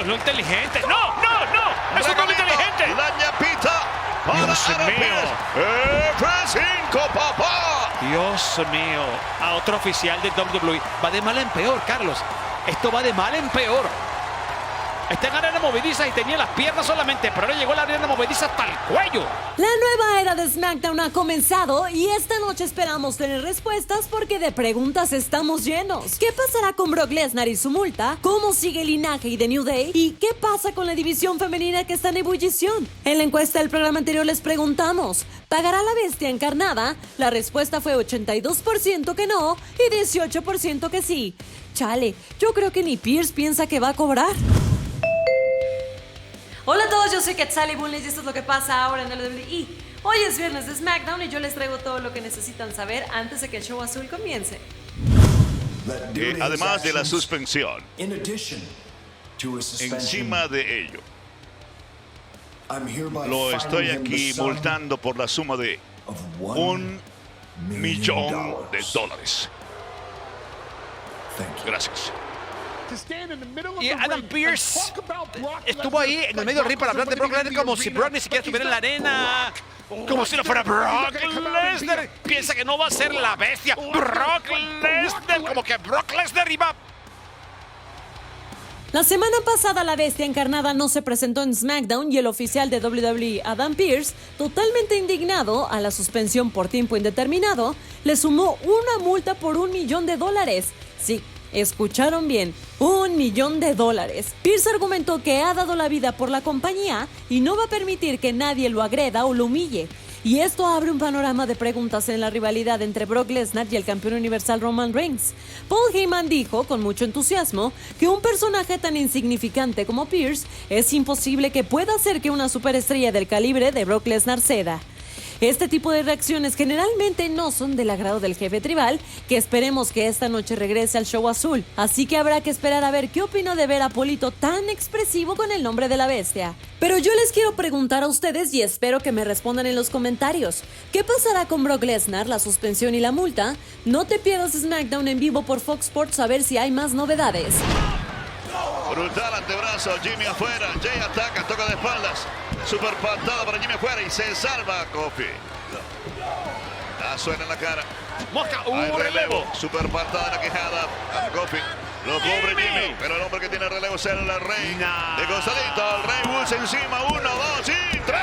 lo inteligente. ¡No! ¡Eso no es inteligente! La ñapita para Dios Adam mío. Pearce. F5, papá. Dios mío. A otro oficial de WWE. Va de mal en peor, Carlos. Esto va de mal en peor. Está en arena movediza y tenía las piernas solamente, pero ahora llegó a la arena movediza hasta el cuello. La nueva era de SmackDown ha comenzado y esta noche esperamos tener respuestas porque de preguntas estamos llenos. ¿Qué pasará con Brock Lesnar y su multa? ¿Cómo sigue el linaje y The New Day? ¿Y qué pasa con la división femenina que está en ebullición? En la encuesta del programa anterior les preguntamos, ¿pagará la bestia encarnada? La respuesta fue 82% que no y 18% que sí. Chale, yo creo que ni Pierce piensa que va a cobrar. Hola a todos, yo soy Quetzal y Bunley y esto es lo que pasa ahora en el WWE. Hoy es viernes de SmackDown y yo les traigo todo lo que necesitan saber antes de que el show azul comience. Además de la suspensión, encima de ello, lo estoy aquí multando por la suma de $1 millón. Gracias. Y Adam Pearce estuvo ahí en el medio del ring para hablar de Brock Lesnar como si Brock ni siquiera estuviera en la arena. Como si no fuera Brock Lesnar. Piensa que no va a ser la bestia. Brock Lesnar. Como que Brock Lesnar iba... La semana pasada la bestia encarnada no se presentó en SmackDown y el oficial de WWE, Adam Pearce, totalmente indignado a la suspensión por tiempo indeterminado, le sumó una multa por $1 millón. Sí, escucharon bien, $1 millón. Pearce argumentó que ha dado la vida por la compañía y no va a permitir que nadie lo agreda o lo humille. Y esto abre un panorama de preguntas en la rivalidad entre Brock Lesnar y el campeón universal Roman Reigns. Paul Heyman dijo con mucho entusiasmo que un personaje tan insignificante como Pearce es imposible que pueda hacer que una superestrella del calibre de Brock Lesnar ceda. Este tipo de reacciones generalmente no son del agrado del jefe tribal, que esperemos que esta noche regrese al show azul. Así que habrá que esperar a ver qué opina de ver a Polito tan expresivo con el nombre de la bestia. Pero yo les quiero preguntar a ustedes y espero que me respondan en los comentarios. ¿Qué pasará con Brock Lesnar, la suspensión y la multa? No te pierdas SmackDown en vivo por Fox Sports a ver si hay más novedades. Brutal antebrazo, Jimmy afuera. Jay ataca, toca de espaldas. Super patada para Jimmy afuera y se salva Kofi. La suena en la cara. Mosca, Hay relevo. Super patada en la quejada a Kofi. Lo cubre Jimmy, pero el hombre que tiene relevo es el Rey. De costadito, el Rey Woods encima. 1, 2 y 3.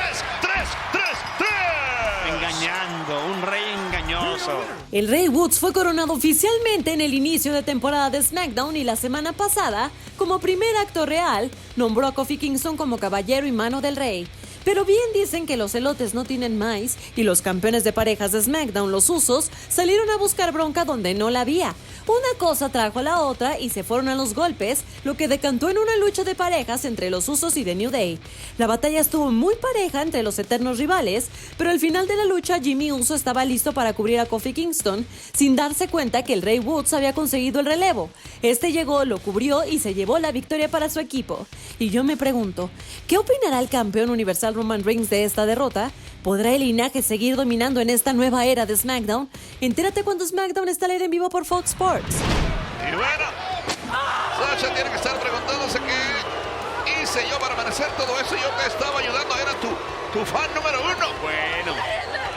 Engañando, un rey engañoso. El Rey Woods fue coronado oficialmente en el inicio de temporada de SmackDown y la semana pasada, como primer acto real, nombró a Kofi Kingston como caballero y mano del rey. Pero bien dicen que los elotes no tienen maíz y los campeones de parejas de SmackDown, los Usos, salieron a buscar bronca donde no la había. Una cosa trajo a la otra y se fueron a los golpes, lo que decantó en una lucha de parejas entre los Usos y The New Day. La batalla estuvo muy pareja entre los eternos rivales, pero al final de la lucha Jimmy Uso estaba listo para cubrir a Kofi Kingston, sin darse cuenta que el Rey Woods había conseguido el relevo. Este llegó, lo cubrió y se llevó la victoria para su equipo. Y yo me pregunto, ¿qué opinará el campeón universal Roman Reigns de esta derrota? ¿Podrá el linaje seguir dominando en esta nueva era de SmackDown? Entérate cuando SmackDown está al aire en vivo por Fox Sports. Y bueno, Sasha tiene que estar preguntándose qué hice yo para merecer todo eso. Yo te estaba ayudando, era tu fan número 1.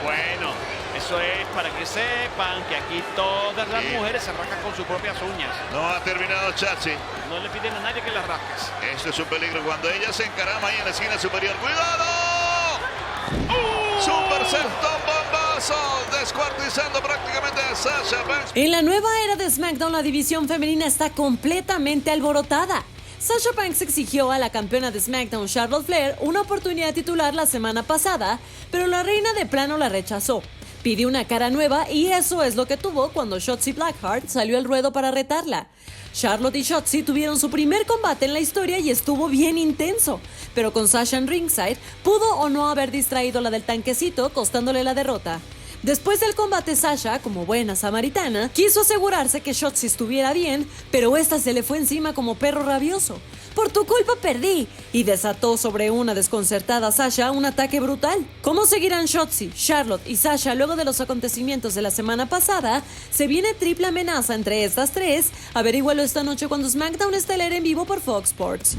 Bueno, eso es para que sepan que aquí todas las mujeres se rascan con sus propias uñas. No ha terminado Chachi. No le piden a nadie que las rasques. Esto es un peligro cuando ella se encarama ahí en la esquina superior. ¡Cuidado! Super sentón bombazo, descuartizando prácticamente a Sasha Banks. En la nueva era de SmackDown, la división femenina está completamente alborotada. Sasha Banks exigió a la campeona de SmackDown, Charlotte Flair, una oportunidad titular la semana pasada, pero la reina de plano la rechazó. Pidió una cara nueva y eso es lo que tuvo cuando Shotzi Blackheart salió al ruedo para retarla. Charlotte y Shotzi tuvieron su primer combate en la historia y estuvo bien intenso, pero con Sasha en ringside pudo o no haber distraído la del tanquecito, costándole la derrota. Después del combate, Sasha, como buena samaritana, quiso asegurarse que Shotzi estuviera bien, pero esta se le fue encima como perro rabioso. «Por tu culpa perdí», y desató sobre una desconcertada Sasha un ataque brutal. ¿Cómo seguirán Shotzi, Charlotte y Sasha luego de los acontecimientos de la semana pasada? Se viene triple amenaza entre estas tres. Averígualo esta noche cuando SmackDown esté al aire en vivo por Fox Sports.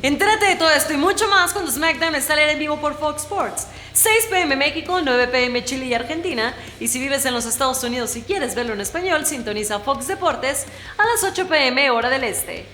Entérate de todo esto y mucho más cuando SmackDown sale en vivo por Fox Sports. 6 p.m. México, 9 p.m. Chile y Argentina. Y si vives en los Estados Unidos y quieres verlo en español, sintoniza Fox Deportes a las 8 p.m. hora del este.